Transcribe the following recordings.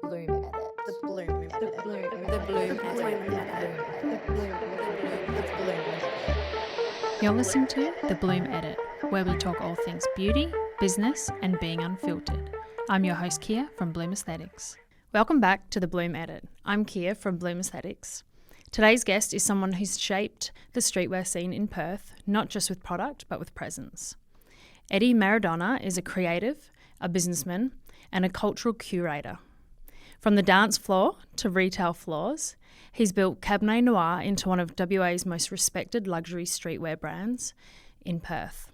Blume edit. The Blume edit. The Blume edit. The Blume edit. The Blume edit. You're listening to The Blume Edit, where we talk all things beauty, business, and being unfiltered. I'm your host, Kia, from Blume Aesthetics. Welcome back to The Blume Edit. I'm Kia from Blume Aesthetics. Today's guest is someone who's shaped the streetwear scene in Perth, not just with product, but with presence. Edward Maradona is a creative, a businessman, and a cultural curator. From the dance floor to retail floors, he's built Cabernet Noir into one of WA's most respected luxury streetwear brands in Perth.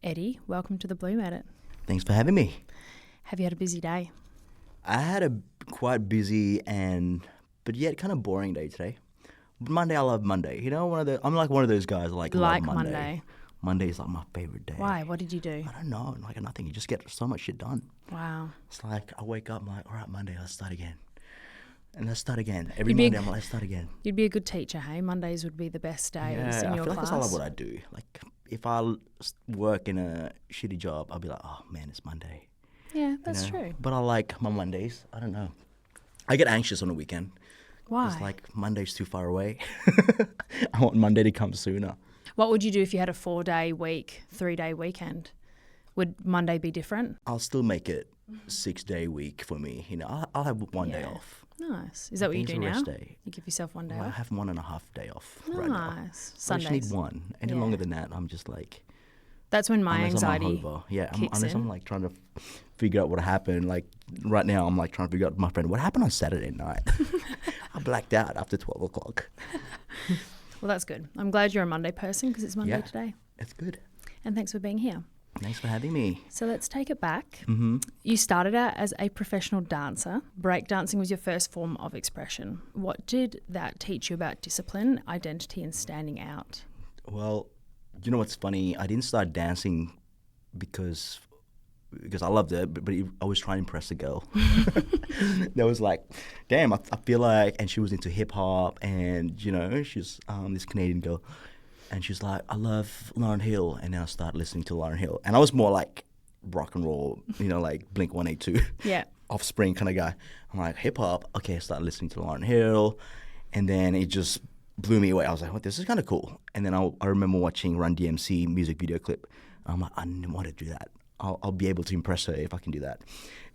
Eddie, welcome to the Blume Edit. Thanks for having me. Have you had a busy day? I had a quite busy but yet kind of boring day today. Monday, I love Monday. You know, I'm like one of those guys love Monday. Monday is like my favorite day. Why? What did you do? I don't know. Like nothing. You just get so much shit done. Wow. It's like I wake up, I'm like, all right, Monday, let's start again. And let's start again. Every Monday, I'm like, let's start again. You'd be a good teacher, hey? Mondays would be the best days in your class. I feel like that's a lot what I do. Like if I work in a shitty job, I'll be like, oh man, it's Monday. Yeah, that's true. But I like my Mondays. I don't know. I get anxious on the weekend. Why? It's like Monday's too far away. I want Monday to come sooner. What would you do if you had a 4-day week, 3-day weekend? Would Monday be different? I'll still make it 6-day week for me. You know, I'll have one day off. Nice. Is that what you do now? Rest day. You give yourself one day I off? have 1.5 day off Nice. right now. Sundays. I just need one. Any longer than that, I'm just like... That's when my anxiety unless I'm like trying to figure out what happened. Like right now, I'm like trying to figure out with my friend, what happened on Saturday night? I blacked out after 12 o'clock. Well, that's good. I'm glad you're a Monday person because it's Monday today. It's good. And thanks for being here. Thanks for having me. So let's take it back. Mm-hmm. You started out as a professional dancer. Breakdancing was your first form of expression. What did that teach you about discipline, identity, and standing out? Well, you know what's funny? I didn't start dancing because I loved it, but I was trying to impress a girl. That was like, damn, I feel like, and she was into hip hop, and you know, she's this Canadian girl, and she's like, I love Lauryn Hill, and then I started listening to Lauryn Hill, and I was more like rock and roll, you know, like Blink-182, Offspring kind of guy. I'm like hip hop, okay, I started listening to Lauryn Hill, and then it just blew me away. I was like, well, this is kind of cool. And then I remember watching Run DMC music video clip. I'm like, I want to do that. I'll be able to impress her if I can do that.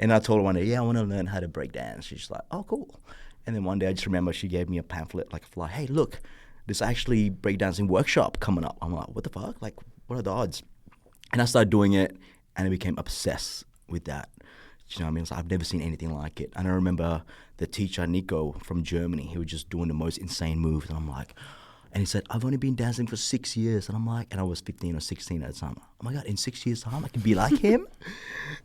And I told her one day, I want to learn how to break dance. She's like, oh, cool. And then one day I just remember she gave me a pamphlet, like a flyer. Hey, look, there's actually breakdancing workshop coming up. I'm like, what the fuck? Like, what are the odds? And I started doing it, and I became obsessed with that. You know what I mean? So I've never seen anything like it. And I remember the teacher, Nico, from Germany, he was just doing the most insane moves. And I'm like, and he said, I've only been dancing for 6 years. And I'm like, and I was 15 or 16 at the time. Oh my God, in 6 years' time, I can be like him?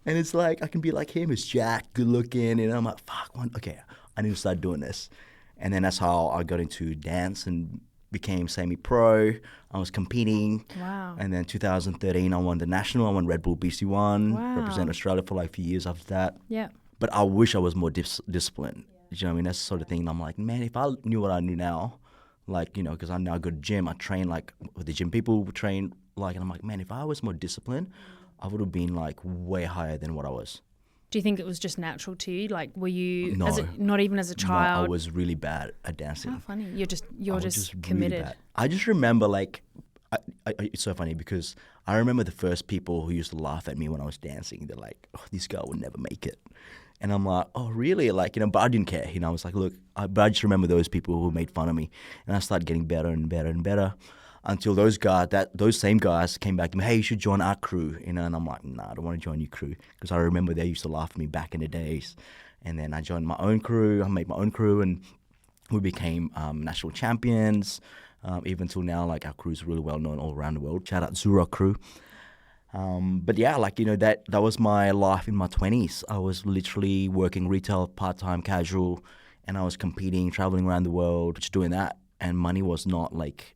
And it's like, I can be like him. He's jacked, good looking. And I'm like, fuck, okay, I need to start doing this. And then that's how I got into dance and became semi-pro. I was competing. Wow. And then 2013, I won the national. I won Red Bull BC1. Wow. Represent Australia for like a few years after that. Yeah. But I wish I was more disciplined. You know what I mean? That's the sort of thing. And I'm like, man, if I knew what I knew now, like, you know, because I now go to gym, I train like with the gym people train like, and I'm like, man, if I was more disciplined, I would have been like way higher than what I was. Do you think it was just natural to you? Like, were you not even as a child? No, I was really bad at dancing. How funny! You're just committed. Really bad. I just remember like, it's so funny because I remember the first people who used to laugh at me when I was dancing. They're like, "Oh, this girl would never make it," and I'm like, "Oh, really?" Like, you know, but I didn't care. You know, I was like, "Look," but I just remember those people who made fun of me, and I started getting better and better and better. Until those same guys came back to me, hey, you should join our crew, you know, and I'm like, nah, I don't want to join your crew, because I remember they used to laugh at me back in the days. And then I joined my own crew, I made my own crew, and we became national champions. Even till now, like, our crew is really well known all around the world. Shout out Zura crew. But yeah, like, you know, that was my life in my 20s. I was literally working retail, part-time, casual, and I was competing, traveling around the world, just doing that. And money was not like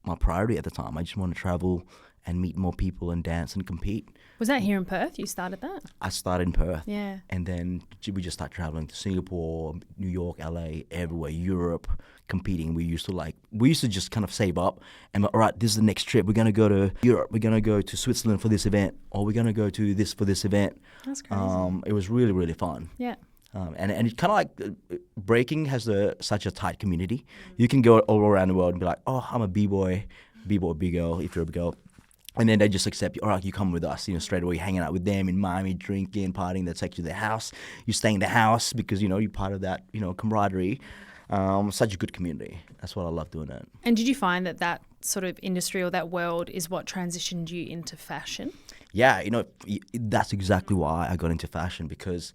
my priority at the time. I just want to travel and meet more people and dance and compete. Was that here in Perth? You started that? I started in Perth. Yeah. And then we just started traveling to Singapore, New York, LA, everywhere, Europe, competing. We used to just kind of save up and, all right, this is the next trip. We're going to go to Europe. We're going to go to Switzerland for this event, or we're going to go to this for this event. That's crazy. It was really, really fun. Yeah. And it's kind of like breaking has such a tight community. You can go all around the world and be like, oh, I'm a b-boy, b-girl, if you're a girl. And then they just accept you. All right, you come with us. Straight away, you're hanging out with them in Miami, drinking, partying. They take you to their house. You stay in the house because, you're part of that, camaraderie. Such a good community. That's what I love doing it. And did you find that sort of industry or that world is what transitioned you into fashion? Yeah, that's exactly why I got into fashion, because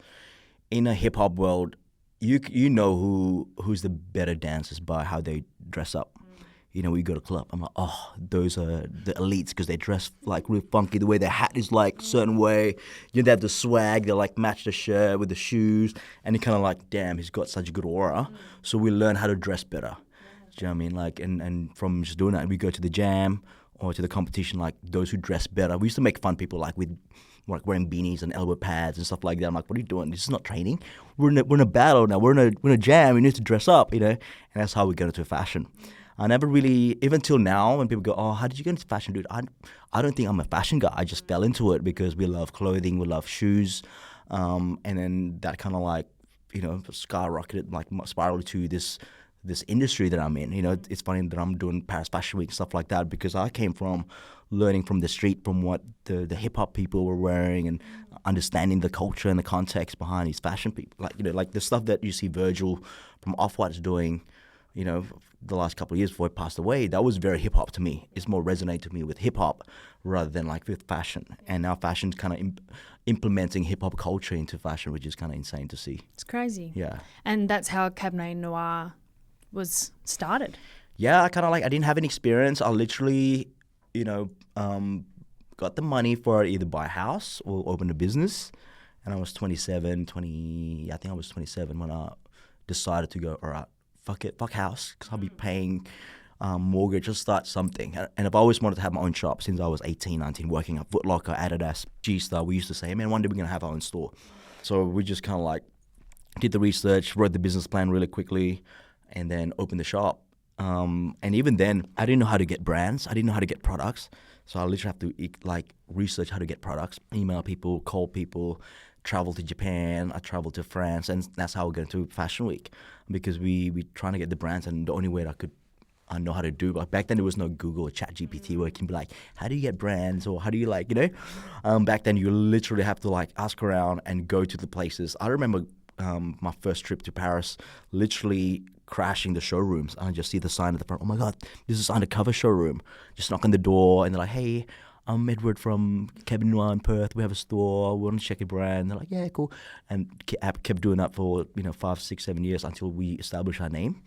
in a hip hop world, you know who's the better dancers by how they dress up. We go to club, I'm like, oh, those are the elites because they dress like real funky. The way their hat is like a certain way. They have the swag. They like match the shirt with the shoes, and you're kind of like, damn, he's got such a good aura. So we learn how to dress better. Do you know what I mean? Like, and from just doing that, we go to the jam or to the competition. Like those who dress better, we used to make fun people like with like wearing beanies and elbow pads and stuff like that. I'm like, what are you doing? This is not training. We're in a battle now. We're in a jam. We need to dress up, And that's how we get into fashion. I never really, even till now, when people go, oh, how did you get into fashion, dude? I don't think I'm a fashion guy. I just fell into it because we love clothing, we love shoes, and then that kind of like, skyrocketed, like spiraled to this industry that I'm in. It's funny that I'm doing Paris Fashion Week and stuff like that because I came from learning from the street, from what the hip hop people were wearing and understanding the culture and the context behind these fashion people. Like the stuff that you see Virgil from Off-White is doing, the last couple of years before he passed away, that was very hip hop to me. It's more resonated to me with hip hop rather than like with fashion. And now fashion's kind of implementing hip hop culture into fashion, which is kind of insane to see. It's crazy. Yeah. And that's how Cabernet Noir was started. Yeah, I didn't have any experience. I literally, got the money for either buy a house or open a business. And I was 27 when I decided to go, all right, fuck house, because I'll be paying mortgage, just start something. And I've always wanted to have my own shop since I was 18, 19, working at Foot Locker, Adidas, G-Star. We used to say, man, one day we're going to have our own store. So we just kind of like did the research, wrote the business plan really quickly, and then opened the shop. And even then, I didn't know how to get brands. I didn't know how to get products. So I literally have to research how to get products, email people, call people, travel to Japan, I traveled to France, and that's how we got into Fashion Week, because we trying to get the brands, and the only way I know how to do, like back then there was no Google or ChatGPT where you can be like, how do you get brands, or how do you back then you literally have to like ask around and go to the places. I remember my first trip to Paris, literally crashing the showrooms, and I just see the sign at the front, oh my God, this is undercover showroom. Just knock on the door and they're like, hey, I'm Edward from Cabernet Noir in Perth. We have a store. We want to check your brand. They're like, yeah, cool. And kept doing that for 5, 6, 7 years until we established our name.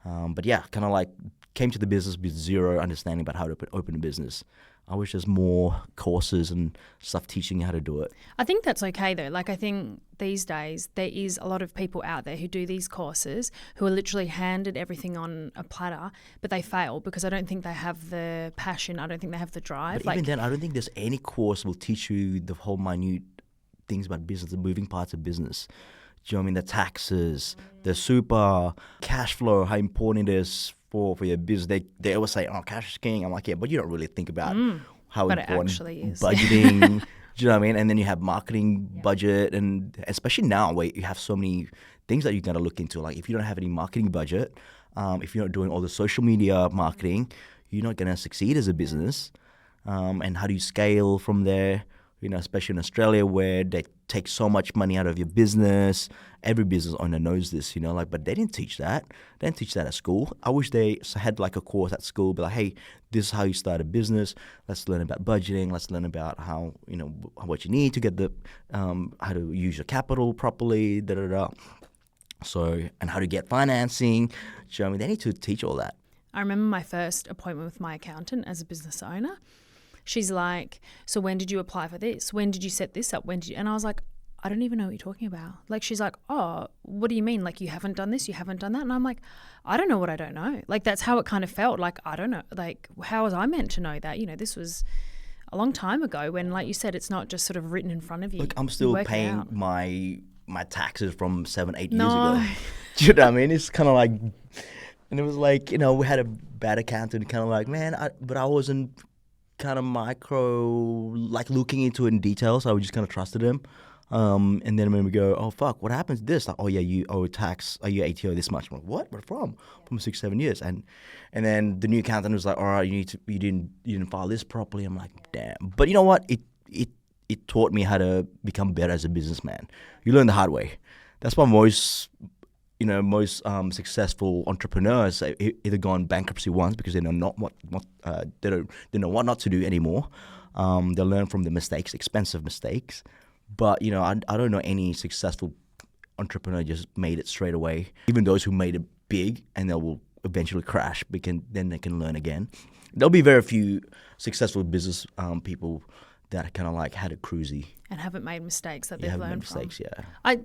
But yeah, kind of like came to the business with zero understanding about how to open a business. I wish there's more courses and stuff teaching you how to do it. I think that's okay though. Like I think these days there is a lot of people out there who do these courses who are literally handed everything on a platter, but they fail because I don't think they have the passion. I don't think they have the drive. But even then, I don't think there's any course will teach you the whole minute things about business, the moving parts of business. Do you know what I mean? The taxes, the super, cash flow, how important it is for your business. They always say, oh, cash is king. I'm like, yeah, but you don't really think about how but important it actually is. Budgeting. Do you know what I mean? And then you have marketing budget, and especially now where you have so many things that you got to look into. Like if you don't have any marketing budget, if you're not doing all the social media marketing, you're not going to succeed as a business. And how do you scale from there? Especially in Australia where they take so much money out of your business. Every business owner knows this, but they didn't teach that. They didn't teach that at school. I wish they had like a course at school, be like, hey, this is how you start a business. Let's learn about budgeting. Let's learn about how, what you need to get how to use your capital properly, So, and how to get financing. So, they need to teach all that. I remember my first appointment with my accountant as a business owner. She's like, so when did you apply for this? When did you set this up? And I was like, I don't even know what you're talking about. Like, she's like, oh, what do you mean? Like, you haven't done this? You haven't done that? And I'm like, I don't know what I don't know. Like, that's how it kind of felt. Like, I don't know. Like, how was I meant to know that? This was a long time ago when, like you said, it's not just sort of written in front of you. Look, I'm still paying my taxes from 7, 8 years ago. Do you know what I mean? It's kind of like, and it was like, we had a bad accountant kind of like, man, but I wasn't kind of micro, like looking into it in detail, so I just kind of trusted him. And then when we go, oh fuck, what happens to this? Like, oh yeah, you owe tax, you ATO this much. I'm like, what? Where from? From 6-7 years. And then the new accountant was like, all right, you didn't file this properly. I'm like, damn. But you know what? It taught me how to become better as a businessman. You learn the hard way. That's why most successful entrepreneurs either gone bankruptcy once because they know they know what not to do anymore. They learn from the mistakes, expensive mistakes. But I don't know any successful entrepreneur just made it straight away. Even those who made it big and they will eventually crash, then they can learn again. There'll be very few successful business people that kind of like had a cruisy and haven't made mistakes that they've learned from. Yeah. I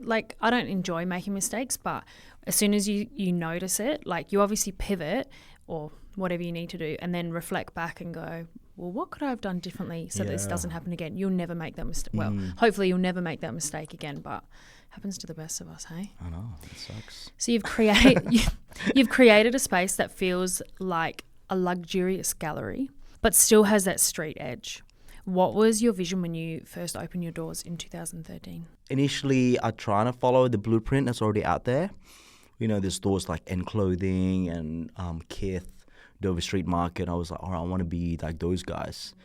don't enjoy making mistakes, but as soon as you notice it, like you obviously pivot or whatever you need to do and then reflect back and go, well, what could I have done differently so this doesn't happen again? You'll never make that mistake. Well, hopefully you'll never make that mistake again, but happens to the best of us, hey? I know, it sucks. So you've created a space that feels like a luxurious gallery, but still has that street edge. What was your vision when you first opened your doors in 2013? Initially, I try to follow the blueprint that's already out there. There's stores like N Clothing and Kith, Dover Street Market. I was like, all right, I want to be like those guys.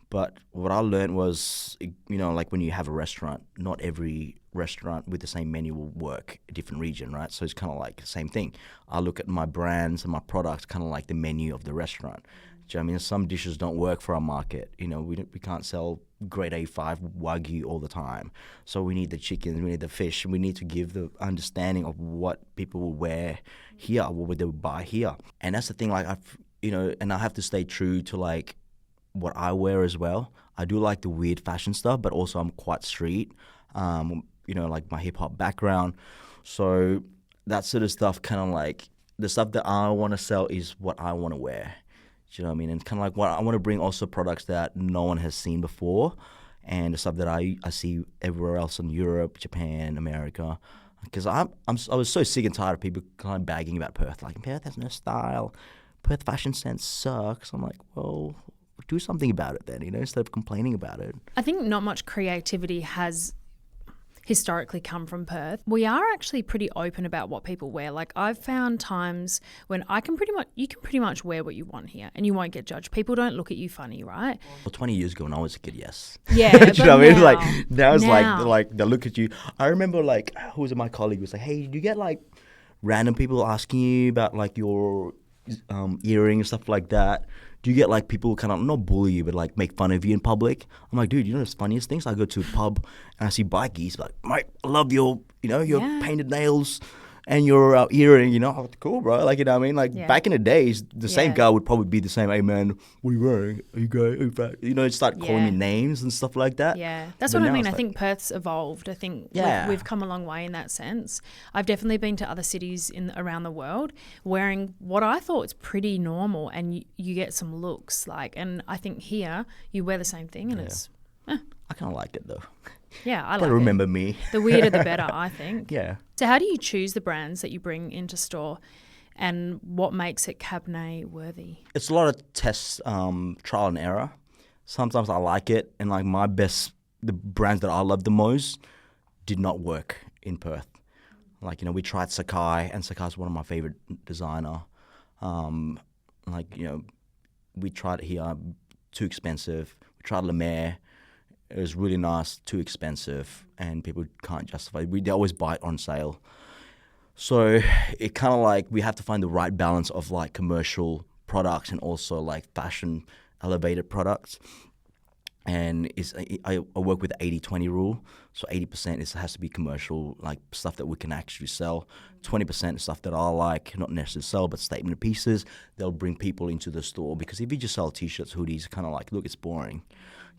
But what I learned was, like when you have a restaurant, not every restaurant with the same menu will work a different region, right? So it's kind of like the same thing. I look at my brands and my products kind of like the menu of the restaurant. Do you know what I mean? Some dishes don't work for our market. We can't sell grade A5 Wagyu all the time. So we need the chicken, we need the fish, we need to give the understanding of what people will wear here, what they will buy here. And that's the thing, like and I have to stay true to like what I wear as well. I do like the weird fashion stuff, but also I'm quite street, like my hip hop background. So that sort of stuff, kind of like the stuff that I want to sell is what I want to wear. Do you know what I mean? And kind of like what I want to bring also products that no one has seen before, and the stuff that I see everywhere else in Europe, Japan, America. Because I was so sick and tired of people kind of bagging about Perth. Like, Perth has no style. Perth fashion sense sucks. I'm like, well, do something about it then, instead of complaining about it. I think not much creativity has historically come from Perth. We are actually pretty open about what people wear. Like I've found times when you can pretty much wear what you want here and you won't get judged. People don't look at you funny, right? Well, 20 years ago when I was a kid, yes. Yeah. Do you know what I mean? Now, like now it's like they look at you. I remember like who was it? My colleague was like, hey, do you get like random people asking you about like your earrings, stuff like that? Do you get like people kind of not bully you but like make fun of you in public? I'm like, dude, the funniest things? I go to a pub and I see bikies like, mate, I love your painted nails and your earring, oh, cool, bro. Like, what I mean? Like back in the days, the same guy would probably be the same, hey man, what are you wearing? Are you gay? Are you fat? Start calling me names and stuff like that. Yeah, that's what I mean. I think Perth's evolved. I think we've come a long way in that sense. I've definitely been to other cities around the world wearing what I thought was pretty normal, and you get some looks like. And I think here you wear the same thing, and it's. I kind of like it though. Yeah, I like it. Remember me. The weirder the better, I think. Yeah. So how do you choose the brands that you bring into store, and what makes it cabinet worthy? It's a lot of tests, trial and error. Sometimes I like it, and like the brands that I love the most did not work in Perth. Like, we tried Sakai, and Sakai's one of my favorite designer. We tried it here, too expensive. We tried Le Maire. It was really nice, too expensive, and people can't justify it. They always buy it on sale. So it kind of like we have to find the right balance of like commercial products and also like fashion elevated products. And I work with the 80-20 rule. So 80% has to be commercial, like stuff that we can actually sell. 20% is stuff that I like, not necessarily sell, but statement pieces. They'll bring people into the store, because if you just sell T-shirts, hoodies, kind of like, look, it's boring.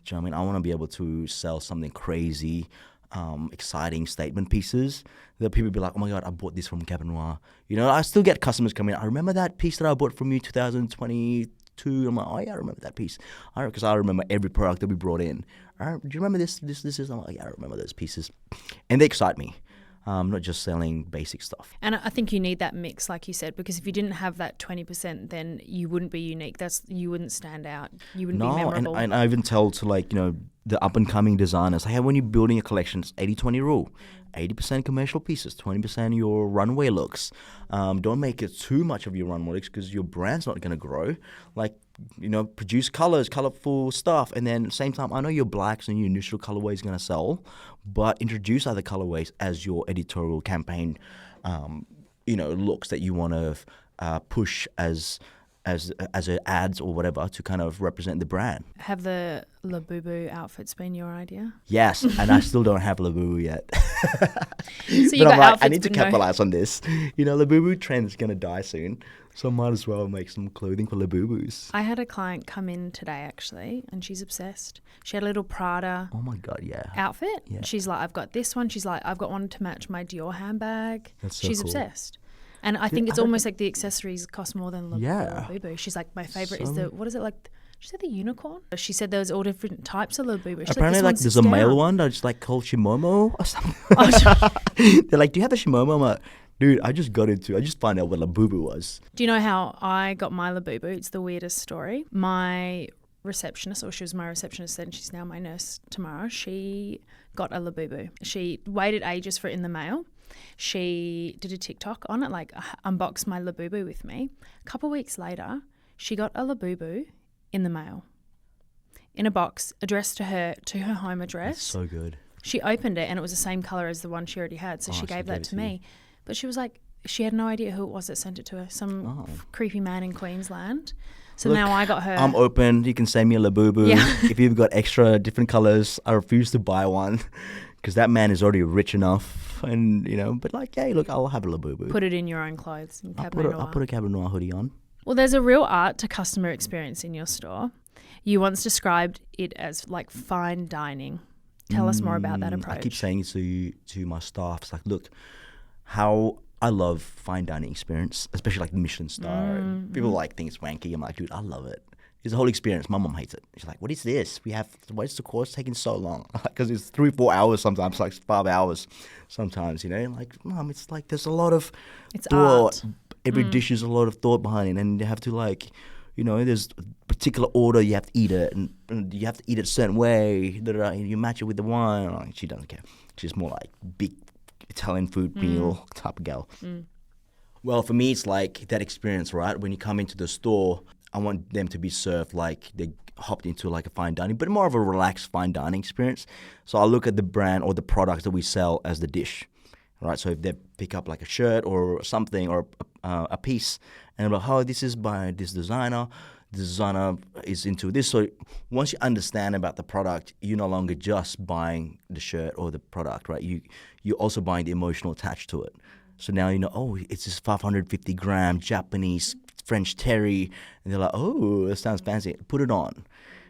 Do you know what I mean? I want to be able to sell something crazy, exciting statement pieces that people be like, oh my God, I bought this from Noir. I still get customers coming in. I remember that piece that I bought from you 2022. I'm like, oh yeah, I remember that piece. Because I remember every product that we brought in. Do you remember this? I'm like, yeah, I remember those pieces. And they excite me. Not just selling basic stuff. And I think you need that mix, like you said, because if you didn't have that 20%, then you wouldn't be unique. You wouldn't stand out. You wouldn't be memorable. And I even tell to the up-and-coming designers, hey, when you're building a collection, it's 80-20 rule. 80% commercial pieces, 20% your runway looks. Don't make it too much of your runway looks because your brand's not going to grow. Like, produce colors, colorful stuff. And then at the same time, I know your blacks and your neutral colorway is going to sell, but introduce other colorways as your editorial campaign, looks that you want to push as ads or whatever to kind of represent the brand. Have the Labubu outfits been your idea? Yes, and I still don't have Labubu yet. So but I'm like, I need to capitalize on this. Labubu trend is going to die soon, so I might as well make some clothing for Labubus. I had a client come in today, actually, and she's obsessed. She had a little Prada Oh my God, yeah. outfit. Yeah. She's like, I've got this one. She's like, I've got one to match my Dior handbag. That's so She's cool. obsessed. And I think it's almost like the accessories cost more than Yeah. Labubu. She's like, my favorite So- is what is it like? She said the unicorn. She said there was all different types of Labubu. She's Apparently, like, there's a male one that's like called Shimomo or something. They're like, do you have a Shimomo? I'm like, dude, I just found out what Labubu was. Do you know how I got my Labubu? It's the weirdest story. My receptionist, or she was my receptionist then, she's now my nurse tomorrow, she got a Labubu. She waited ages for it in the mail. She did a TikTok on it, like unboxed my Labubu with me. A couple of weeks later, she got a Labubu in the mail, in a box addressed to her home address. That's so good. She opened it and it was the same colour as the one she already had, so she gave that to me. But she was like, she had no idea who it was that sent it to her, some creepy man in Queensland. So Look, now I got her. I'm open. You can send me a Labubu. Yeah. If you've got extra different colours, I refuse to buy one because that man is already rich enough. And, but like, hey, look, I'll have a Labubu. Put it in your own clothes. I'll put a Cabernet Noir hoodie on. Well, there's a real art to customer experience in your store. You once described it as like fine dining. Tell us more about that approach. I keep saying to my staff, it's like, look, how I love fine dining experience, especially like the Michelin star. People like think it's wanky. I'm like, dude, I love it. It's a whole experience. My mom hates it. She's like, what is this? Why is the course taking so long? Because it's 3-4 hours sometimes, like 5 hours sometimes, Like, Mom, it's like there's a lot of thought. Art. Every dish is a lot of thought behind it, and you have to like, there's a particular order you have to eat it, and you have to eat it a certain way. You match it with the wine. Like, she doesn't care. She's more like big Italian food meal type of gal. Well, for me, it's like that experience, right? When you come into the store, I want them to be served like they hopped into like a fine dining, but more of a relaxed fine dining experience. So I look at the brand or the products that we sell as the dish, right? So if they pick up like a shirt or something or a piece, and they're like, oh, this is by this designer. The designer is into this. So once you understand about the product, you're no longer just buying the shirt or the product, right? You're also buying the emotional attached to it. So now it's this 550-gram Japanese French terry, and they're like, oh, that sounds fancy. Put it on.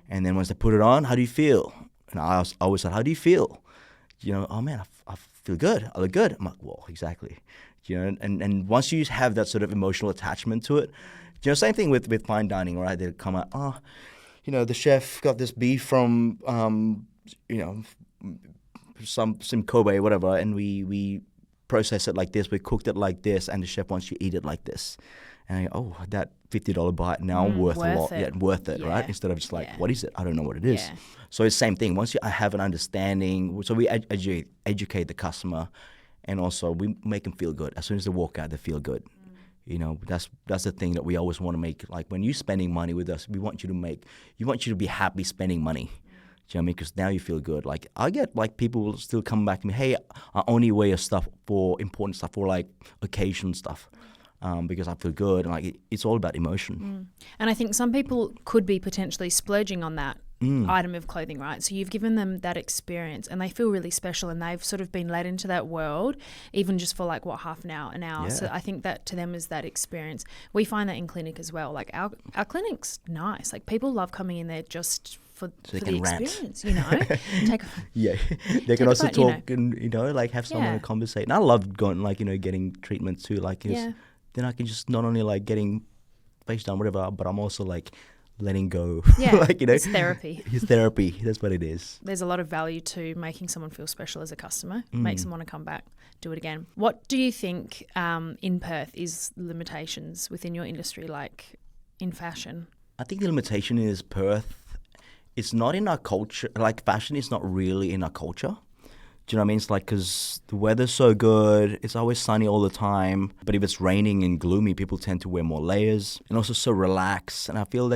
And then once they put it on, how do you feel? And I always said, how do you feel? Oh man, I feel good. I look good. I'm like, well, exactly. And once you have that sort of emotional attachment to it, same thing with fine dining, right? They come out, the chef got this beef from, some Kobe, whatever, and we process it like this, we cooked it like this, and the chef wants you to eat it like this. And that $50 bite now worth a lot. Yeah, worth it, right? Instead of just like, what is it? I don't know what it is. Yeah. So it's the same thing. Once I have an understanding, so we educate the customer, and also we make them feel good. As soon as they walk out, they feel good. That's the thing that we always want to make. Like when you're spending money with us, we want you to be happy spending money. Do you know what I mean? Because now you feel good. Like I get like people will still come back to me, hey, I only wear your stuff for important stuff, for like occasion stuff. Because I feel good, and like it's all about emotion. And I think some people could be potentially splurging on that item of clothing, right? So you've given them that experience, and they feel really special, and they've sort of been led into that world, even just for like half an hour. Yeah. So I think that to them is that experience. We find that in clinic as well. Like our clinic's nice. Like people love coming in there just for the experience, They can also talk and like have someone to conversate. And I love going getting treatment too. Like then I can just not only like getting face down, whatever, but I'm also like letting go. Yeah, it's therapy. It's therapy. That's what it is. There's a lot of value to making someone feel special as a customer. Makes them want to come back, do it again. What do you think in Perth is limitations within your industry, like in fashion? I think the limitation is Perth it's not in our culture. Like fashion is not really in our culture. Do you know what I mean? It's like because the weather's so good, it's always sunny all the time. But if it's raining and gloomy, people tend to wear more layers and also so relaxed. And I feel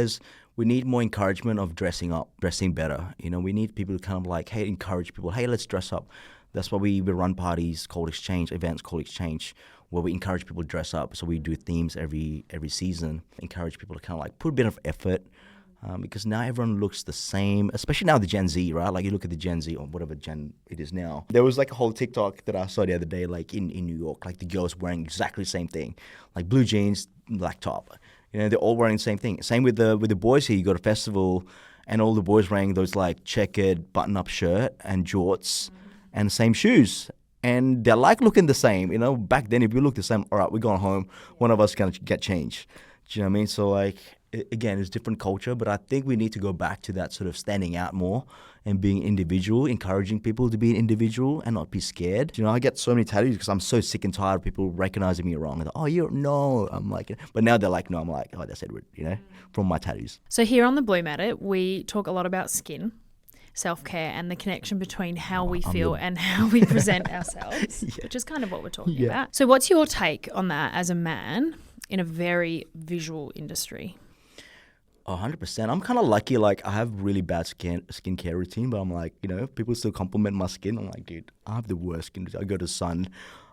we need more encouragement of dressing up, dressing better. You know, we need people to kind of like, hey, encourage people. Hey, let's dress up. That's why we run parties called Exchange, events called Exchange, where we encourage people to dress up. So we do themes every season, encourage people to kind of like put a bit of effort. Because now everyone looks the same, especially now the Gen Z, right? Like you look at the Gen Z or whatever gen it is now. There was like a whole TikTok that I saw the other day, like in New York, like the girls wearing exactly the same thing, like blue jeans, black top. You know, they're all wearing the same thing. Same with the boys here. You go to festival, and all the boys wearing those like checkered button-up shirt and jorts and the same shoes. And they're like looking the same. You know, back then if we look the same, all right, we're going home. One of us gonna get changed. Do you know what I mean? So like, again, it's different culture, but I think we need to go back to that sort of standing out more and being individual, encouraging people to be an individual and not be scared. You know, I get so many tattoos because I'm so sick and tired of people recognizing me wrong. Like, oh, I'm like, but now they're like, no, I'm like, oh, that's Edward, you know, from my tattoos. So here on the Blume Edit, we talk a lot about skin, self-care, and the connection between how we feel and how we present ourselves, which is kind of what we're talking about. So what's your take on that as a man in a very visual industry? 100%. I'm kind of lucky. Like I have really bad skincare routine, but I'm like, you know, people still compliment my skin. I'm like, dude, I have the worst skin. I go to the sun,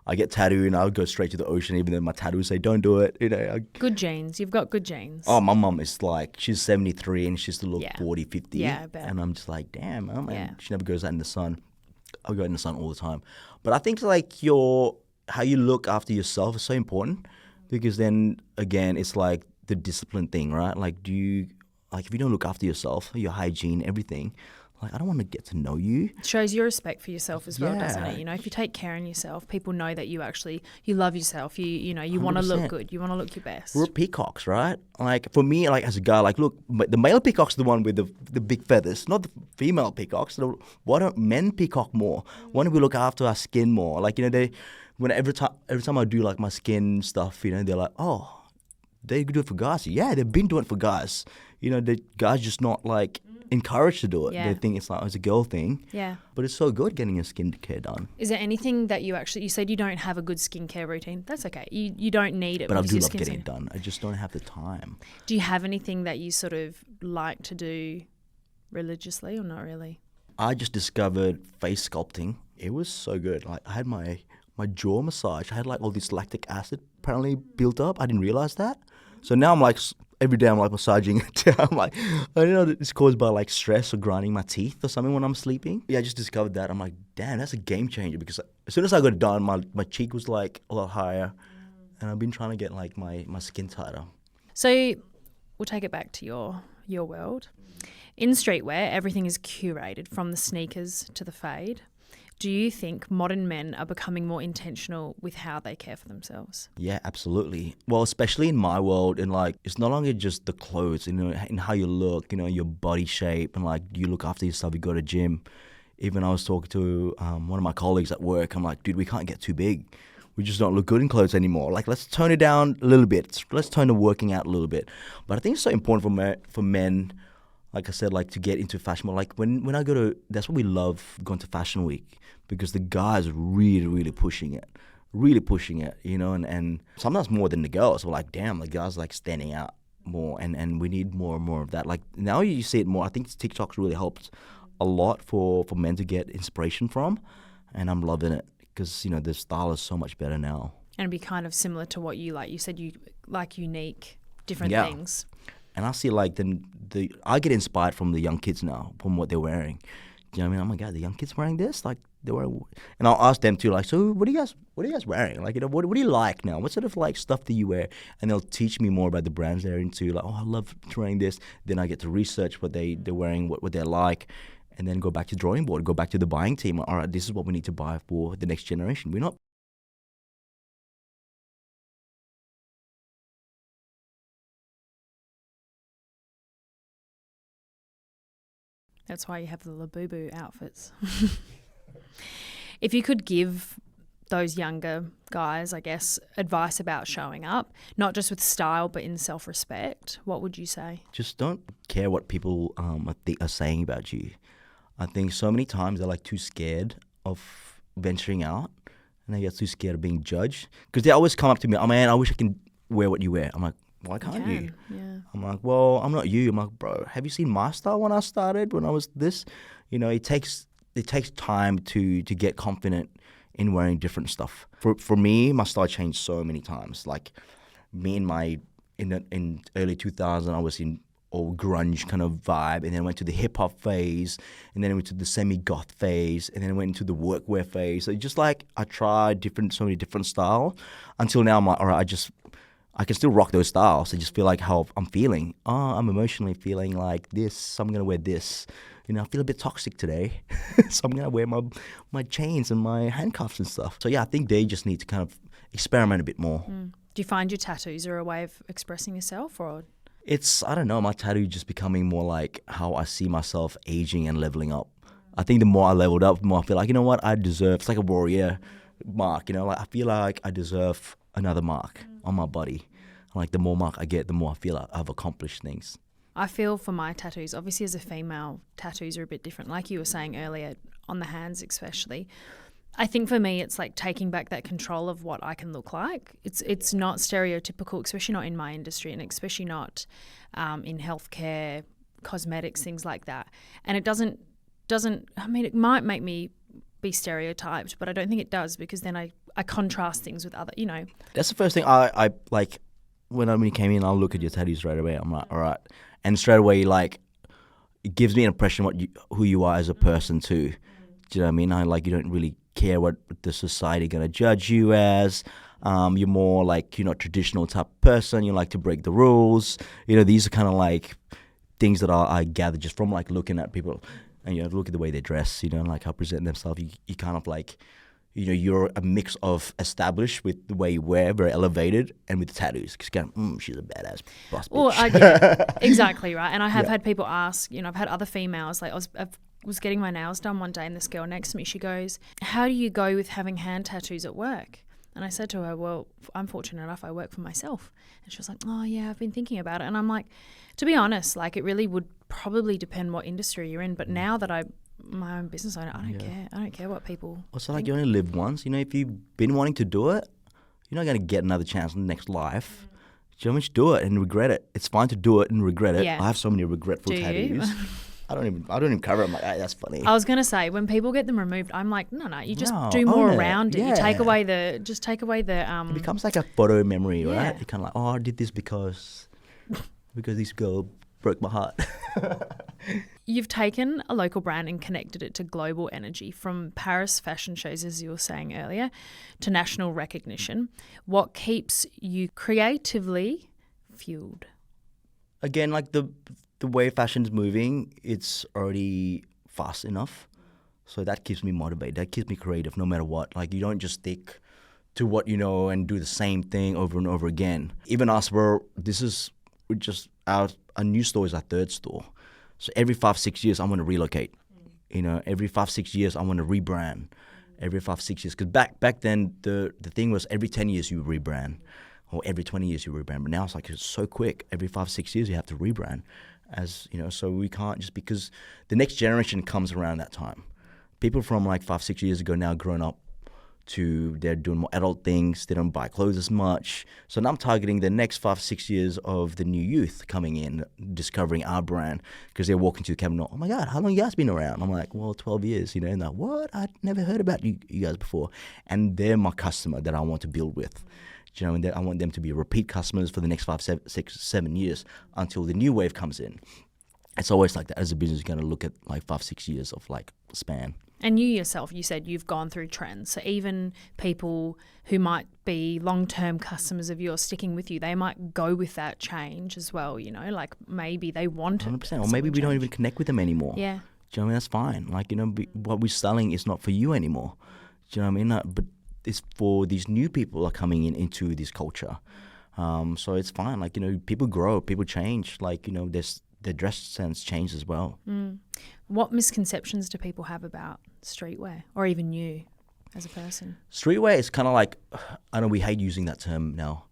I get tattooed, and I'll go straight to the ocean. Even though my tattoos say don't do it. You know. Good genes. You've got good genes. Oh, my mum is like, she's 73 and she still look 40, 50. Yeah, I bet. And I'm just like, damn, man. And she never goes out in the sun. I go in the sun all the time. But I think like how you look after yourself is so important, because then again, it's like the discipline thing, right? Like, if you don't look after yourself, your hygiene, everything, like, I don't want to get to know you. It shows your respect for yourself as well, doesn't it? You know, if you take care of yourself, people know that you love yourself. You know, you want to look good. You want to look your best. We're peacocks, right? Like, for me, like, as a guy, like, look, the male peacock's the one with the big feathers, not the female peacocks. So why don't men peacock more? Why don't we look after our skin more? Like, you know, every time I do, like, my skin stuff, you know, they're like, oh, they do it for guys. Yeah, they've been doing it for guys. You know, the guys just not like encouraged to do it. Yeah. They think it's a girl thing. Yeah. But it's so good getting your skincare done. Is there anything that you said you don't have a good skincare routine? That's okay. You don't need it. But I do love getting it done. I just don't have the time. Do you have anything that you sort of like to do religiously or not really? I just discovered face sculpting. It was so good. Like, I had my jaw massage. I had like all this lactic acid apparently built up. I didn't realize that. So now I'm like, every day I'm like massaging it. I'm like, I don't know that it's caused by like stress or grinding my teeth or something when I'm sleeping. Yeah, I just discovered that. I'm like, damn, that's a game changer, because as soon as I got it done, my cheek was like a lot higher, and I've been trying to get like my skin tighter. So we'll take it back to your world. In streetwear, everything is curated from the sneakers to the fade. Do you think modern men are becoming more intentional with how they care for themselves? Yeah, absolutely. Well, especially in my world, and like, it's no longer just the clothes, you know, in how you look, you know, your body shape, and like, you look after yourself, you go to gym. Even I was talking to one of my colleagues at work. I'm like, dude, we can't get too big. We just don't look good in clothes anymore. Like, let's tone it down a little bit. Let's tone the working out a little bit. But I think it's so important for men, like I said, like, to get into fashion. Like, when I go to, that's what we love, going to Fashion Week, because the guys are really, really pushing it, you know, and sometimes more than the girls. We're like, damn, the guys like standing out more, and we need more and more of that. Like, now you see it more. I think TikTok's really helped a lot for men to get inspiration from, and I'm loving it, because, you know, the style is so much better now. And be kind of similar to what you like. You said you like unique, different things. And I see like I get inspired from the young kids now, from what they're wearing. Do you know what I mean? Oh my God, the young kids wearing this? Like, they wear, and I'll ask them too, like, so what are you guys wearing? Like, you know, what do you like now? What sort of like stuff do you wear? And they'll teach me more about the brands they're into. Like, oh, I love wearing this. Then I get to research what they're wearing, what they're like, and then go back to drawing board, go back to the buying team. All right, this is what we need to buy for the next generation. We're not. That's why you have the Labubu outfits. If you could give those younger guys, I guess, advice about showing up, not just with style, but in self-respect, what would you say? Just don't care what people are saying about you. I think so many times they're like too scared of venturing out, and they get too scared of being judged, because they always come up to me, oh man, I wish I can wear what you wear. I'm like, why can't you? Yeah. I'm like, well, I'm not you. I'm like, bro, have you seen my style when I started, when I was this? You know, it takes time to get confident in wearing different stuff. For me, my style changed so many times. Like me in early 2000, I was in all grunge kind of vibe, and then I went to the hip hop phase, and then I went to the semi-goth phase, and then I went into the workwear phase. So just like I tried so many different styles until now I'm like, all right, I can still rock those styles. I just feel like how I'm feeling. Oh, I'm emotionally feeling like this, so I'm going to wear this. You know, I feel a bit toxic today, so I'm going to wear my chains and my handcuffs and stuff. So yeah, I think they just need to kind of experiment a bit more. Do you find your tattoos are a way of expressing yourself, or? I don't know, my tattoo just becoming more like how I see myself aging and leveling up. I think the more I leveled up, the more I feel like, you know what, I deserve, it's like a warrior mark, you know, like I feel like I deserve another mark on my body. Like the more mark I get, the more I feel like I've accomplished things. I feel for my tattoos, obviously as a female, tattoos are a bit different. Like you were saying earlier, on the hands especially. I think for me, it's like taking back that control of what I can look like. It's not stereotypical, especially not in my industry, and especially not in healthcare, cosmetics, things like that. And it doesn't. I mean, it might make me be stereotyped, but I don't think it does, because then I contrast things with other. You know. That's the first thing I like when you came in. I'll look at your tattoos straight away. I'm like, all right, and straight away, like, it gives me an impression of who you are as a person too. Do you know what I mean? You don't really care what the society going to judge you as. You're more like, you're not traditional type of person. You like to break the rules. You know, these are kind of like things that I gather just from like looking at people, and you know, look at the way they dress, you know, like how present themselves. You kind of like, you know, you're a mix of established with the way you wear, very elevated, and with the tattoos. Because kind of, she's a badass boss bitch. Well, exactly right. And I have had people ask, you know, I've had other females, like I was getting my nails done one day, and this girl next to me, she goes, how do you go with having hand tattoos at work? And I said to her, well, I'm fortunate enough, I work for myself. And she was like, oh yeah, I've been thinking about it. And I'm like, to be honest, like, it really would probably depend what industry you're in. But now that I'm my own business owner, I don't care. I don't care what people Also, like, you only live once. You know, if you've been wanting to do it, you're not going to get another chance in the next life. So much do it and regret it. It's fine to do it and regret it. Yeah. I have so many regretful tattoos. I don't even cover it. I'm like, hey, that's funny. I was going to say, when people get them removed, I'm like, no, you just do more around it. Yeah. You take away the It becomes like a photo memory, right? Yeah. You're kind of like, oh, I did this because this girl broke my heart. You've taken a local brand and connected it to global energy, from Paris fashion shows, as you were saying earlier, to national recognition. What keeps you creatively fueled? Again, like the way fashion's moving, it's already fast enough. So that keeps me motivated. That keeps me creative no matter what. Like, you don't just stick to what you know and do the same thing over and over again. Even us, our new store is our third store. So every 5-6 years, I want to relocate. You know, every 5-6 years, I want to rebrand. Every 5-6 years, because back then the thing was every 10 years you rebrand, or every 20 years you rebrand. But now it's like, it's so quick. Every 5-6 years you have to rebrand, as you know. So we can't, just because the next generation comes around that time. People from like 5-6 years ago now grown up to, they're doing more adult things. They don't buy clothes as much. So now I'm targeting the next 5-6 years of the new youth coming in, discovering our brand, because they're walking to the cabinet. Oh my God, how long you guys been around? I'm like, well, 12 years, you know. And they're like, what? I'd never heard about you guys before. And they're my customer that I want to build with. You know, and I want them to be repeat customers for the next 5-7 years until the new wave comes in. It's always like that. As a business, you're going to look at like 5-6 years of like span. And you yourself, you said you've gone through trends. So even people who might be long-term customers of yours sticking with you, they might go with that change as well, you know, like maybe they want 100%. Or maybe we don't even connect with them anymore. Yeah. Do you know what I mean? That's fine. Like, you know, what we're selling is not for you anymore. Do you know what I mean? But it's for these new people that are coming into this culture. So it's fine. Like, you know, people grow, people change. Like, you know, their dress sense changes as well. What misconceptions do people have about streetwear, or even you as a person? Streetwear is kind of like, I know we hate using that term now.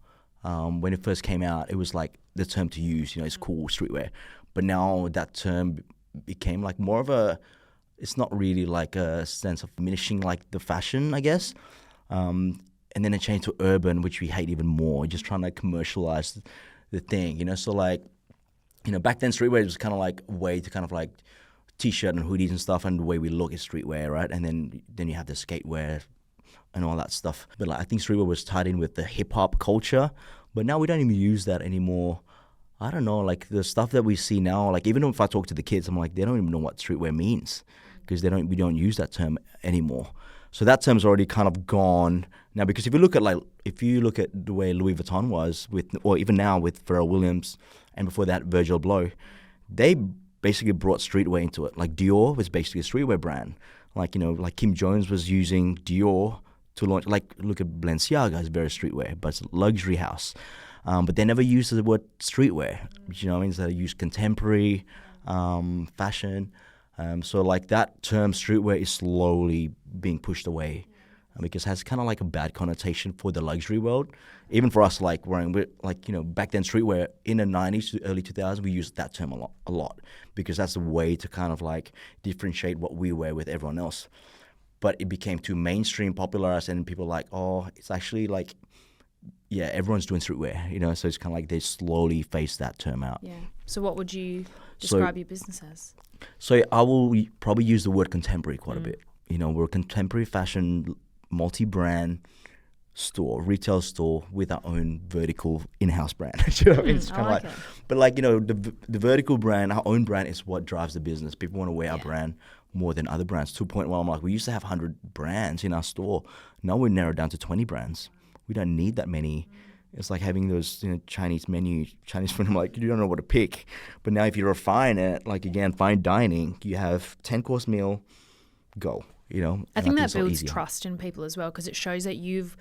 When it first came out, it was like the term to use, it's cool, streetwear. But now that term became like more of it's not really like a sense of diminishing like the fashion, I guess. And then it changed to urban, which we hate even more, just trying to commercialize the thing, So like, back then streetwear was kind of like a way to kind of like t-shirt and hoodies and stuff, and the way we look is streetwear, right? And then you have the skatewear and all that stuff. But like, I think streetwear was tied in with the hip-hop culture, but now we don't even use that anymore. I don't know, like the stuff that we see now, like even if I talk to the kids, I'm like, they don't even know what streetwear means because we don't use that term anymore. So that term's already kind of gone now, because if you look at the way Louis Vuitton was or even now with Pharrell Williams, and before that Virgil Abloh, they basically brought streetwear into it. Like Dior was basically a streetwear brand. Like, like Kim Jones was using Dior to launch, like look at Balenciaga, it's very streetwear, but it's a luxury house. But they never used the word streetwear, you know what I mean? So they used contemporary fashion. So like that term streetwear is slowly being pushed away because it has kind of like a bad connotation for the luxury world. Even for us, like wearing, back then streetwear in the 90s to early 2000s, we used that term a lot because that's a way to kind of like differentiate what we wear with everyone else. But it became too mainstream, popularized, and people like, oh, it's actually like, yeah, everyone's doing streetwear, so it's kind of like they slowly phase that term out. Yeah. So what would you describe your business as? So I will probably use the word contemporary quite a bit. We're a contemporary fashion, multi-brand store, retail store with our own vertical in-house brand. You know what I mean? It's kind of like, but like, the vertical brand, our own brand is what drives the business. People want to wear our brand more than other brands. To a point where I'm like, we used to have 100 brands in our store. Now we're narrowed down to 20 brands. We don't need that many. It's like having those Chinese food. I'm like, you don't know what to pick. But now if you refine it, like again, fine dining, you have 10-course meal, go. I think that builds trust in people as well, because it shows that you've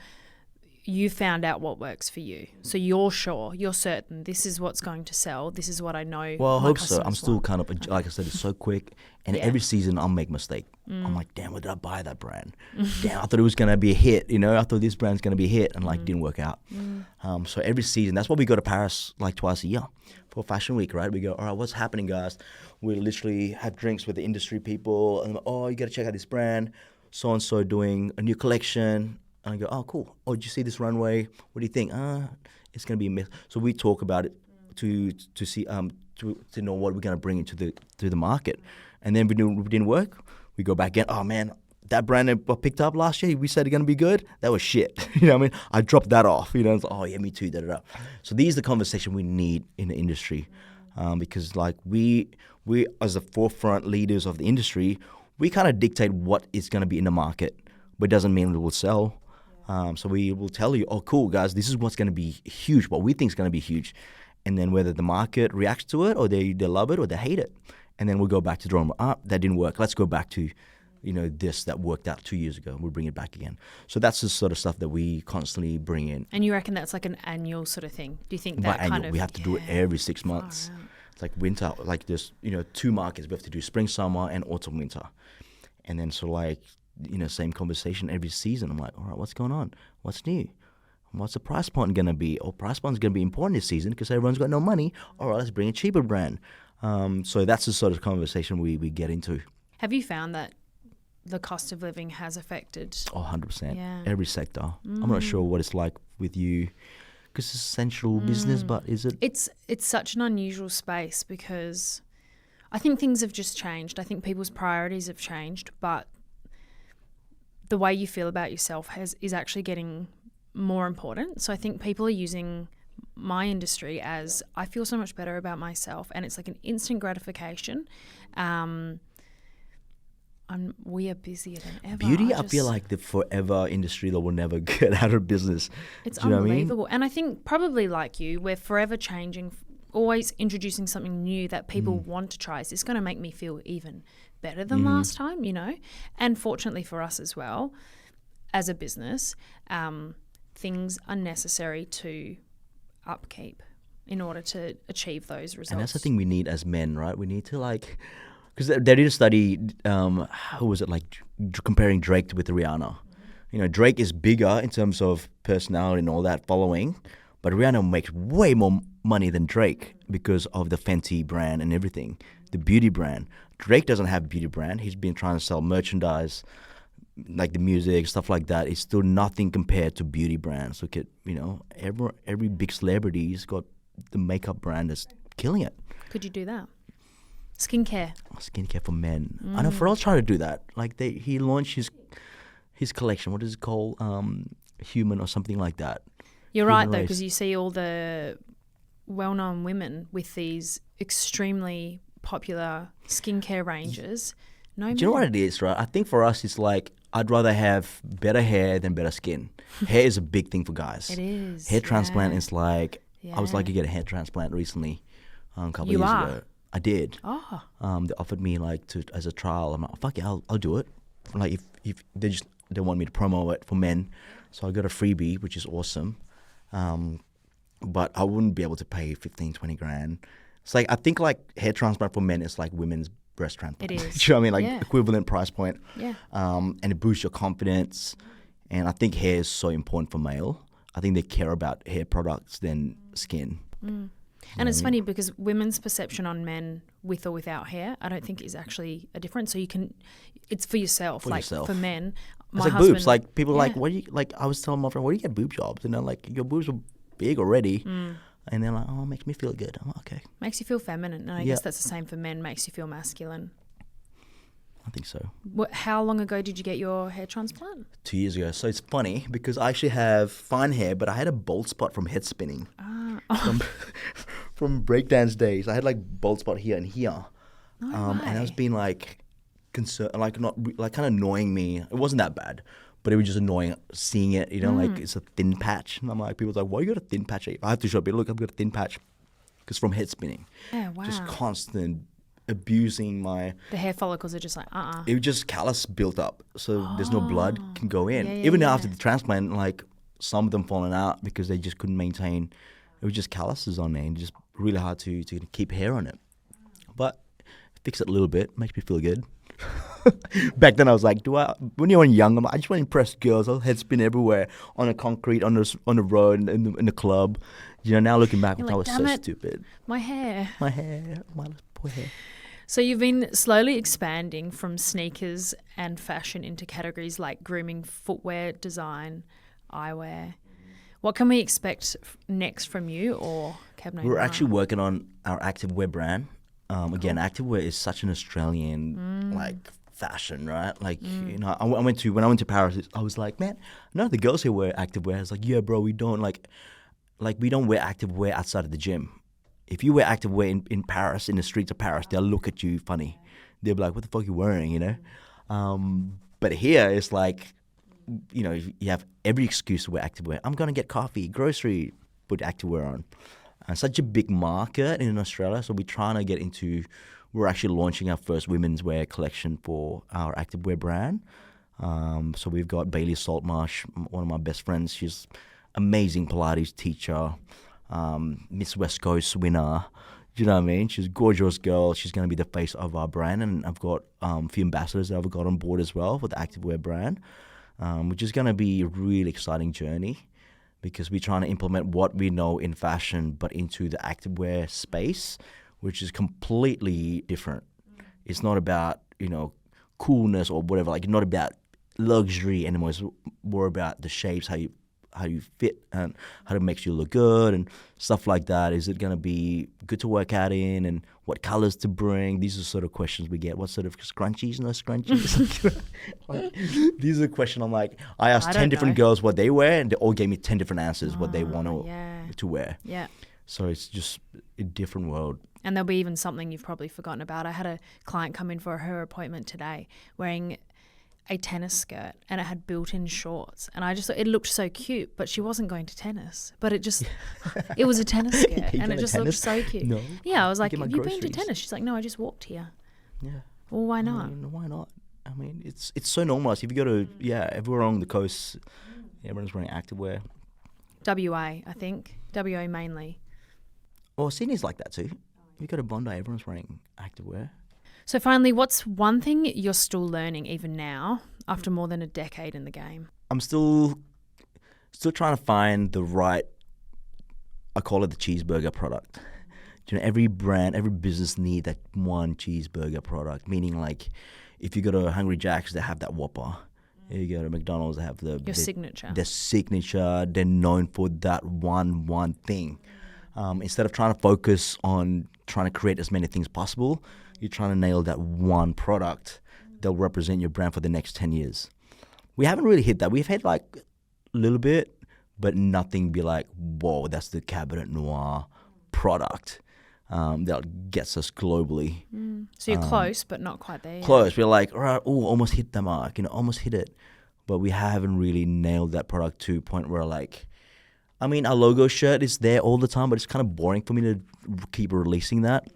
found out what works for you. So you're certain this is what's going to sell. This is what I know. Well, I hope so. I'm still kind of, like I said, it's so quick. And every season I'll make a mistake. I'm like, damn, why did I buy that brand? Damn, I thought it was going to be a hit. I thought this brand's going to be a hit, and like didn't work out. So every season, that's why we go to Paris like twice a year for Fashion Week, right? We go, all right, what's happening, guys? We literally have drinks with the industry people. And you got to check out this brand. So-and-so doing a new collection. And I go, oh, cool. Oh, did you see this runway? What do you think? It's going to be a mess. So we talk about it to see to know what we're going to bring into the market. And then if it didn't work, we go back in. Oh, man, that brand I picked up last year, we said it's going to be good. That was shit. You know what I mean? I dropped that off. It's like, oh, yeah, me too, da-da-da. So these are the conversation we need in the industry because, like, we as the forefront leaders of the industry, we kind of dictate what is going to be in the market, but it doesn't mean it will sell. So we will tell you, oh, cool, guys, this is what's going to be huge, what we think is going to be huge. And then whether the market reacts to it or they love it or they hate it. And then we'll go back to drawing board. That didn't work. Let's go back to, this that worked out 2 years ago. We'll bring it back again. So that's the sort of stuff that we constantly bring in. And you reckon that's like an annual sort of thing? Do you think that kind of... We have to do it every 6 months. It's like winter, like there's, 2 markets. We have to do spring, summer, and autumn, winter. And then same conversation every season. I'm like, all right, what's going on? What's new? What's the price point going to be? Oh, price point is going to be important this season because everyone's got no money. All right, let's bring a cheaper brand. So that's the sort of conversation we get into. Have you found that the cost of living has affected? Oh, 100%. Yeah. Every sector. I'm not sure what it's like with you because it's essential business, but is it? It's such an unusual space because I think things have just changed. I think people's priorities have changed, but the way you feel about yourself is actually getting more important. So I think people are using my industry as I feel so much better about myself, and it's like an instant gratification. And we are busier than ever. Beauty, I feel like the forever industry that will never get out of business. It's Do you know unbelievable. what I mean? And I think probably like you, we're forever changing, always introducing something new that people want to try. Is this going to make me feel even better than last time, And fortunately for us as well, as a business, things are necessary to upkeep in order to achieve those results. And that's the thing we need as men, right? We need to because they did a study, who was it, like comparing Drake with Rihanna. Drake is bigger in terms of personality and all that following, but Rihanna makes way more money than Drake because of the Fenty brand and everything, the beauty brand. Drake doesn't have a beauty brand. He's been trying to sell merchandise, like the music, stuff like that. It's still nothing compared to beauty brands. Look at, every big celebrity's got the makeup brand that's killing it. Could you do that? Skincare For men. I know Pharrell's trying to do that. Like he launched his collection. What is it called? Human or something like that. You're Human right, though, Race. because you see all the well-known women with these extremely popular skincare ranges. No, Do you know what it is, right? I think for us, it's like I'd rather have better hair than better skin. Hair is a big thing for guys. It is. Hair transplant is like, I was Yeah. like to get a hair transplant recently, a couple You of years are? ago. I did. Oh, They offered me as a trial. I'm like, fuck it, I'll do it. Like if they want me to promo it for men, so I got a freebie, which is awesome. But I wouldn't be able to pay 15, 20 grand. It's like I think like hair transplant for men is like women's breast transplant. It is. Do you know what I mean? Like Yeah. equivalent price point. yeah. And it boosts your confidence. And I think hair is so important for male. I think they care about hair products than skin. And it's funny because women's perception on men with or without hair, I don't think is actually a difference. So it's for yourself. For like yourself. for men, It's my like husband, boobs. Like people are like, Yeah. what do you like? I was telling my friend, where do you get boob jobs? And they're like, your boobs are big already. And they're like, oh, it makes me feel good. I'm like, okay, makes you feel feminine, and I Yeah. guess that's the same for men. Makes you feel masculine. I think so. How long ago did you get your hair transplant? 2 years ago. So it's funny because I actually have fine hair, but I had a bald spot from head spinning. From breakdance days. I had like bald spot here and here. And that was being like concern, like not like kind of annoying me. It wasn't that bad, but it was just annoying seeing it. Like it's a thin patch. And I'm like, people's like, why you got a thin patch? I have to show people, look, I've got a thin patch because from head spinning. Yeah, wow. Just constant abusing my. The hair follicles are just like, It was just callus built up, so there's no blood can go in. Yeah, Even yeah. after the transplant, like some of them falling out because they just couldn't maintain. It was just calluses on there, and just really hard to keep hair on it. But fix it a little bit, makes me feel good. Back then, I was like, when you're young, I just want to impress girls. I'll head spin everywhere on the concrete, on the road, in the club. Now looking back, You're I like, was so "Damn it." stupid. my hair. My hair, my poor hair. So you've been slowly expanding from sneakers and fashion into categories like grooming, footwear, design, eyewear. What can we expect next from you or Cab We're actually working on our Activewear brand. Again, Activewear is such an Australian like fashion, right? Like when I went to Paris, I was like, man, none of the girls here wear Activewear. I was like, yeah, bro, we don't like we don't wear Activewear outside of the gym. If you wear Activewear in Paris, in the streets of Paris, they'll look at you funny. They'll be like, what the fuck are you wearing, But here, it's like, you have every excuse to wear Activewear. I'm going to get coffee, grocery, put Activewear on. Such a big market in Australia, so we're actually launching our first women's wear collection for our Activewear brand. So we've got Bailey Saltmarsh, one of my best friends. She's amazing Pilates teacher, Miss West Coast winner. Do you know what I mean? She's a gorgeous girl. She's going to be the face of our brand. And I've got a few ambassadors that I've got on board as well for the Activewear brand, which is going to be a really exciting journey because we're trying to implement what we know in fashion but into the activewear space, which is completely different. It's not about, coolness or whatever. Like, not about luxury anymore. It's more about the shapes, how you fit and how it makes you look good and stuff like that. Is it going to be good to work out in and what colors to bring? These are the sort of questions we get. What sort of scrunchies, no scrunchies? These are the questions I'm like, I asked 10 different girls what they wear and they all gave me 10 different answers what they want to wear. Yeah. So it's just a different world. And there'll be even something you've probably forgotten about. I had a client come in for her appointment today wearing a tennis skirt and it had built-in shorts, and I just thought it looked so cute, but she wasn't going to tennis, but it was a tennis skirt and it just looked so cute. No. Yeah, I was like, Get my have you been to groceries. tennis? She's like, no, I just walked here. Yeah. Well, why not? Why not? I mean, it's so normalised. If you go to everywhere along the coast, everyone's wearing activewear. WA, I think. WA mainly. Well, Sydney's like that too. If you go to Bondi, everyone's wearing activewear. So finally, what's one thing you're still learning even now after more than a decade in the game? I'm still trying to find the right, I call it the cheeseburger product. You know, every brand, every business need that one cheeseburger product. Meaning, like, if you go to Hungry Jack's, they have that Whopper. If you go to McDonald's, they have Your signature. Their signature. They're known for that one thing. Instead of trying to focus on trying to create as many things possible, you're trying to nail that one product that will represent your brand for the next 10 years. We haven't really hit that. We've had like a little bit, but nothing be like, whoa, that's the Cabinet Noir product that gets us globally. So you're close, but not quite there yet. Close. We're like, all right, almost hit the mark, almost hit it. But we haven't really nailed that product to a point where, like, I mean, our logo shirt is there all the time, but it's kind of boring for me to keep releasing that.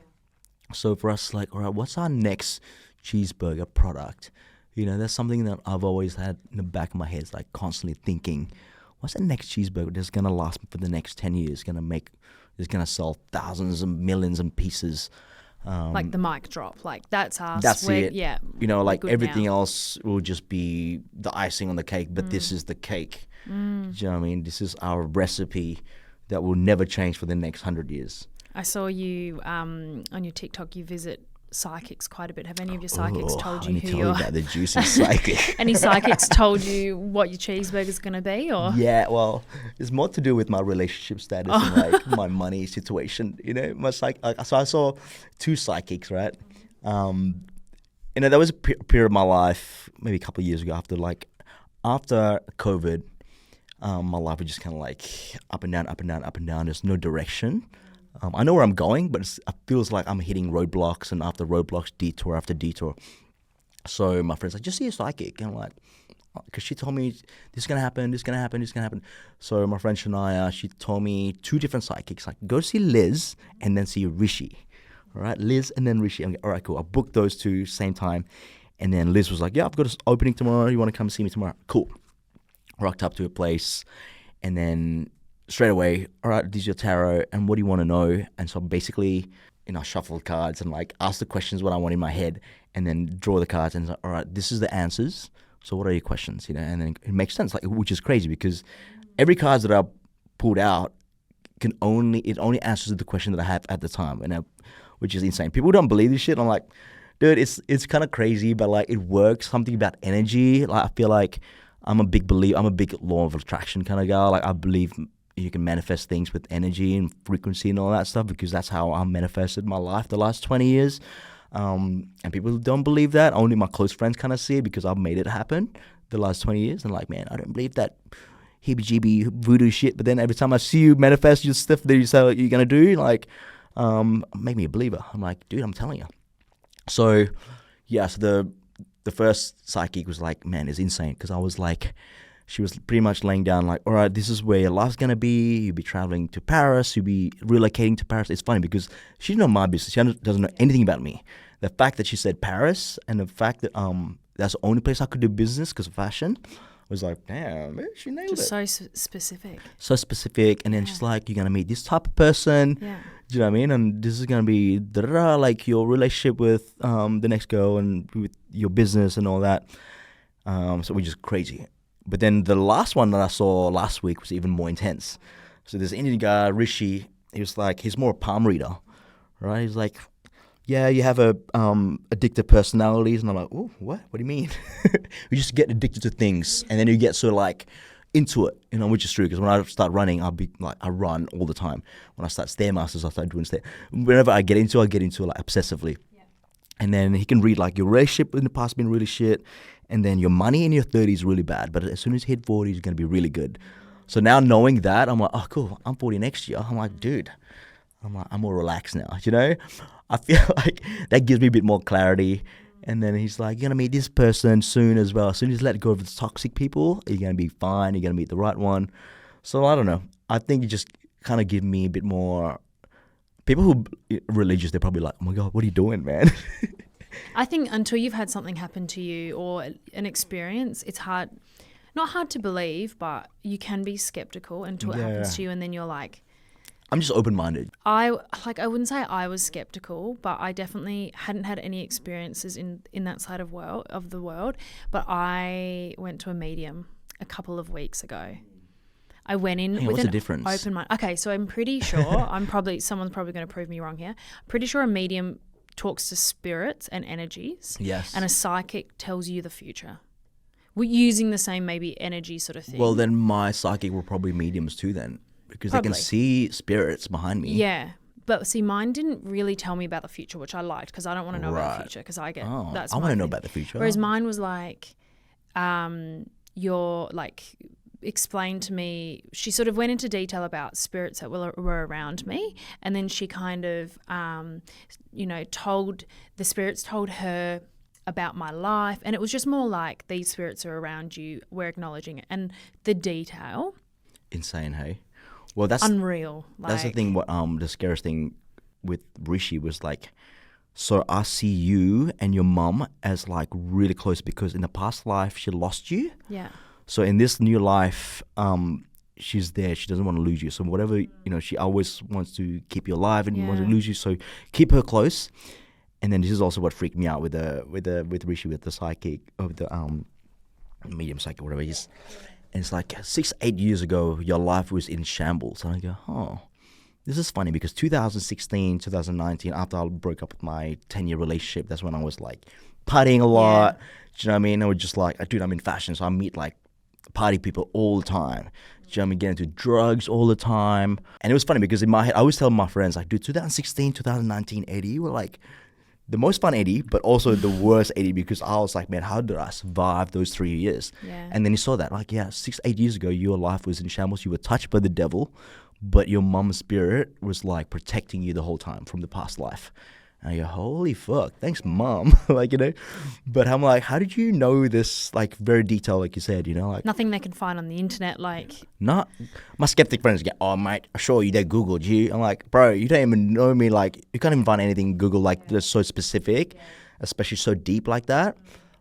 So for us, like, all right, what's our next cheeseburger product? That's something that I've always had in the back of my head, like constantly thinking, what's the next cheeseburger that's going to last for the next 10 years, is going to sell thousands and millions of pieces. Like the mic drop, like that's us. That's it. Yeah. Like everything else will just be the icing on the cake, but this is the cake. Do you know what I mean? This is our recipe that will never change for the next 100 years. I saw you on your TikTok, you visit psychics quite a bit. Have any of your psychics told you who you're... about the juicy psychic. Any psychics told you what your cheeseburger's going to be? Or Yeah, well, it's more to do with my relationship status and like my money situation. My so I saw two psychics, right? There was a period of my life, maybe a couple of years ago, after COVID, my life was just kind of like up and down, up and down, up and down. There's no direction. I know where I'm going, but it feels like I'm hitting roadblocks, and after roadblocks, detour after detour. So my friend's like, just see a psychic. And I'm like, because she told me this is going to happen, this is going to happen, this is going to happen. So my friend Shania, she told me two different psychics, like go see Liz and then see Rishi. All right, Liz and then Rishi. I'm like, all right, cool. I booked those two same time. And then Liz was like, yeah, I've got an opening tomorrow. You want to come see me tomorrow? Cool. Rocked up to a place, and then straight away, all right, this is your tarot, and what do you want to know? And so basically, I shuffled cards and like asked the questions what I want in my head, and then draw the cards and all right, this is the answers. So what are your questions? And then it makes sense, like, which is crazy because every card that I pulled out it only answers the question that I have at the time, which is insane. People don't believe this shit. I'm like, dude, it's kind of crazy, but like it works. Something about energy. Like I feel like I'm a big believer. I'm a big law of attraction kind of guy. Like I believe you can manifest things with energy and frequency and all that stuff because that's how I manifested my life the last 20 years. And people who don't believe that, only my close friends kind of see it because I've made it happen the last 20 years. And like, man, I don't believe that heebie-jeebie voodoo shit. But then every time I see you manifest your stuff that you say like, you're going to do, like, make me a believer. I'm like, dude, I'm telling you. So, yeah, so the first psychic was like, man, it's insane because I was like, she was pretty much laying down like, all right, this is where your life's going to be. You'll be traveling to Paris. You'll be relocating to Paris. It's funny because she doesn't know my business. She doesn't know anything about me. The fact that she said Paris and the fact that that's the only place I could do business because of fashion was like, damn, man, she nailed just it. so specific. So specific. And then she's like, you're going to meet this type of person. Yeah. Do you know what I mean? And this is going to be like your relationship with the next girl and with your business and all that. So we're just crazy. But then the last one that I saw last week was even more intense. So this Indian guy, Rishi, he's more a palm reader, right? He's like, yeah, you have addictive personalities. And I'm like, oh, what? What do you mean? You just get addicted to things. And then you get sort of like into it, which is true. Because when I start running, I run all the time. When I start Stairmasters, I start doing whenever I get into it like obsessively. Yeah. And then he can read like your relationship in the past been really shit. And then your money in your 30s is really bad. But as soon as you hit 40, it's going to be really good. So now knowing that, I'm like, oh, cool. I'm 40 next year. I'm like, dude, I'm more relaxed now. I feel like that gives me a bit more clarity. And then he's like, you're going to meet this person soon as well. As soon as you let go of the toxic people, you're going to be fine. You're going to meet the right one. So I don't know. I think it just kind of give me a bit more. People who are religious, they're probably like, oh my God, what are you doing, man? I think until you've had something happen to you or an experience, it's not hard to believe, but you can be skeptical until it happens to you, and then you're like, I'm just open-minded. I wouldn't say I was skeptical, but I definitely hadn't had any experiences in that side of the world. But I went to a medium a couple of weeks ago. I went in Hey, with what's an the difference? open mind. Okay, so I'm pretty sure, someone's probably going to prove me wrong here. I'm pretty sure a medium talks to spirits and energies. Yes. And a psychic tells you the future. We're using the same maybe energy sort of thing. Well, then my psychic were probably mediums too then, because they can Probably. see spirits behind me. Yeah. But see, mine didn't really tell me about the future, which I liked because I don't want to know about the Right. future because I get Oh, that's I my want to know thing. about the future. Whereas mine was like, you're like, explained to me, she sort of went into detail about spirits that were around me. And then she kind of, the spirits told her about my life. And it was just more like these spirits are around you. We're acknowledging it. And the detail. Insane, hey? Well, that's Unreal. that's the thing. What the scariest thing with Rishi was like, so I see you and your mum as like really close because in the past life she lost you. Yeah. So in this new life, she's there. She doesn't want to lose you. So whatever, she always wants to keep you alive and wants to lose you. So keep her close. And then this is also what freaked me out with Rishi, with the psychic, of the medium psychic, whatever it is. And it's like 6-8 years ago, your life was in shambles. And I go, oh, this is funny because 2016, 2019, after I broke up with my 10-year relationship, that's when I was like partying a lot. Do you know what I mean? I was just like, dude, I'm in fashion, so I meet like party people all the time. Do you know what I mean? Get into drugs all the time. And it was funny because in my head, I always tell my friends, like, dude, 2016, 2019, Eddie were like the most fun Eddie, but also the worst Eddie because I was like, man, how did I survive those 3 years? Yeah. And then he saw that, like, 6-8 years ago, your life was in shambles. You were touched by the devil, but your mum's spirit was like protecting you the whole time from the past life. And I go, holy fuck, thanks, mom. But I'm like, how did you know this, like, very detailed, like you said, like. Nothing they can find on the internet, like. Not, my skeptic friends go, oh, mate, I assure you they Googled you. I'm like, bro, you don't even know me, like, you can't even find anything in Google, like, that's so specific, especially so deep like that.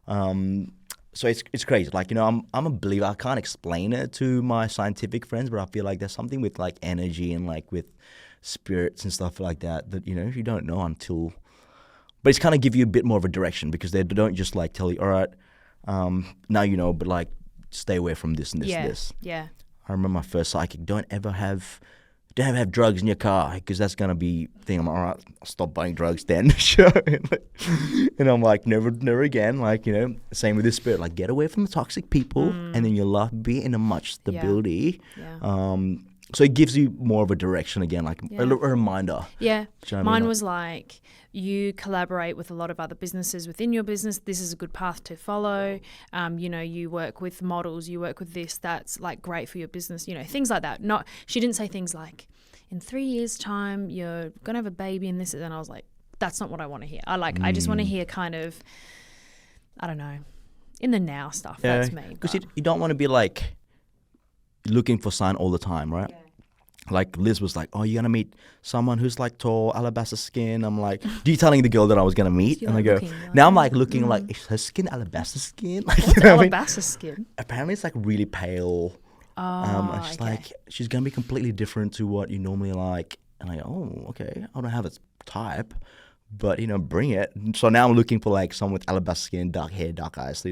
So it's crazy. Like, I'm a believer. I can't explain it to my scientific friends, but I feel like there's something with, like, energy and, like, with spirits and stuff like that you don't know until, but it's kind of give you a bit more of a direction because they don't just like tell you, all right, now you know, but like stay away from this and this and this. Yeah. I remember my first psychic, don't ever have drugs in your car because that's gonna be thing. I'm like, all right, I'll stop buying drugs then. Sure. And I'm like, never again. Like, same with this spirit, like get away from the toxic people and then your life will be in a much stability. So it gives you more of a direction again, like a reminder. Yeah. Do you know what I Mine mean? was like, you collaborate with a lot of other businesses within your business. This is a good path to follow. You work with models, you work with this, that's like great for your business, things like that. She didn't say things like, in 3 years' time, you're going to have a baby and this. And I was like, that's not what I want to hear. I just want to hear kind of, I don't know, in the now stuff. Yeah, That's me. because you don't want to be like looking for sign all the time, right? Yeah. Like Liz was like, oh, you're going to meet someone who's like tall, alabaster skin. I'm like, detailing the girl that I was going to meet. You're And I like go, looking, you're like, now I'm like looking like, is her skin alabaster skin? Like, What's you know what I mean? alabaster skin? Apparently it's like really pale. And she's like, she's going to be completely different to what you normally like. And I go, oh, okay. I don't have a type, but, bring it. So now I'm looking for like someone with alabaster skin, dark hair, dark eyes,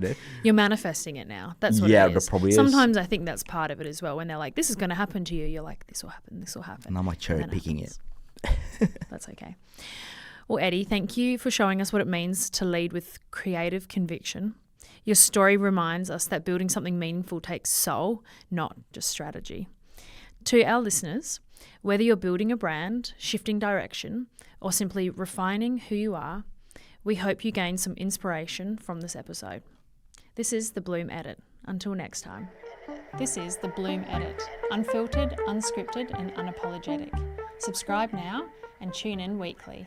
You're manifesting it now. That's what yeah, it is. that probably is. Sometimes I think that's part of it as well. When they're like, this is going to happen to you, you're like, this will happen, this will happen. And I'm like cherry And then picking it. happens. That's okay. Well, Eddie, thank you for showing us what it means to lead with creative conviction. Your story reminds us that building something meaningful takes soul, not just strategy. To our listeners, whether you're building a brand, shifting direction, or simply refining who you are, we hope you gain some inspiration from this episode. This is the Blume Edit. Until next time. This is the Blume Edit. Unfiltered, unscripted, and unapologetic. Subscribe now and tune in weekly.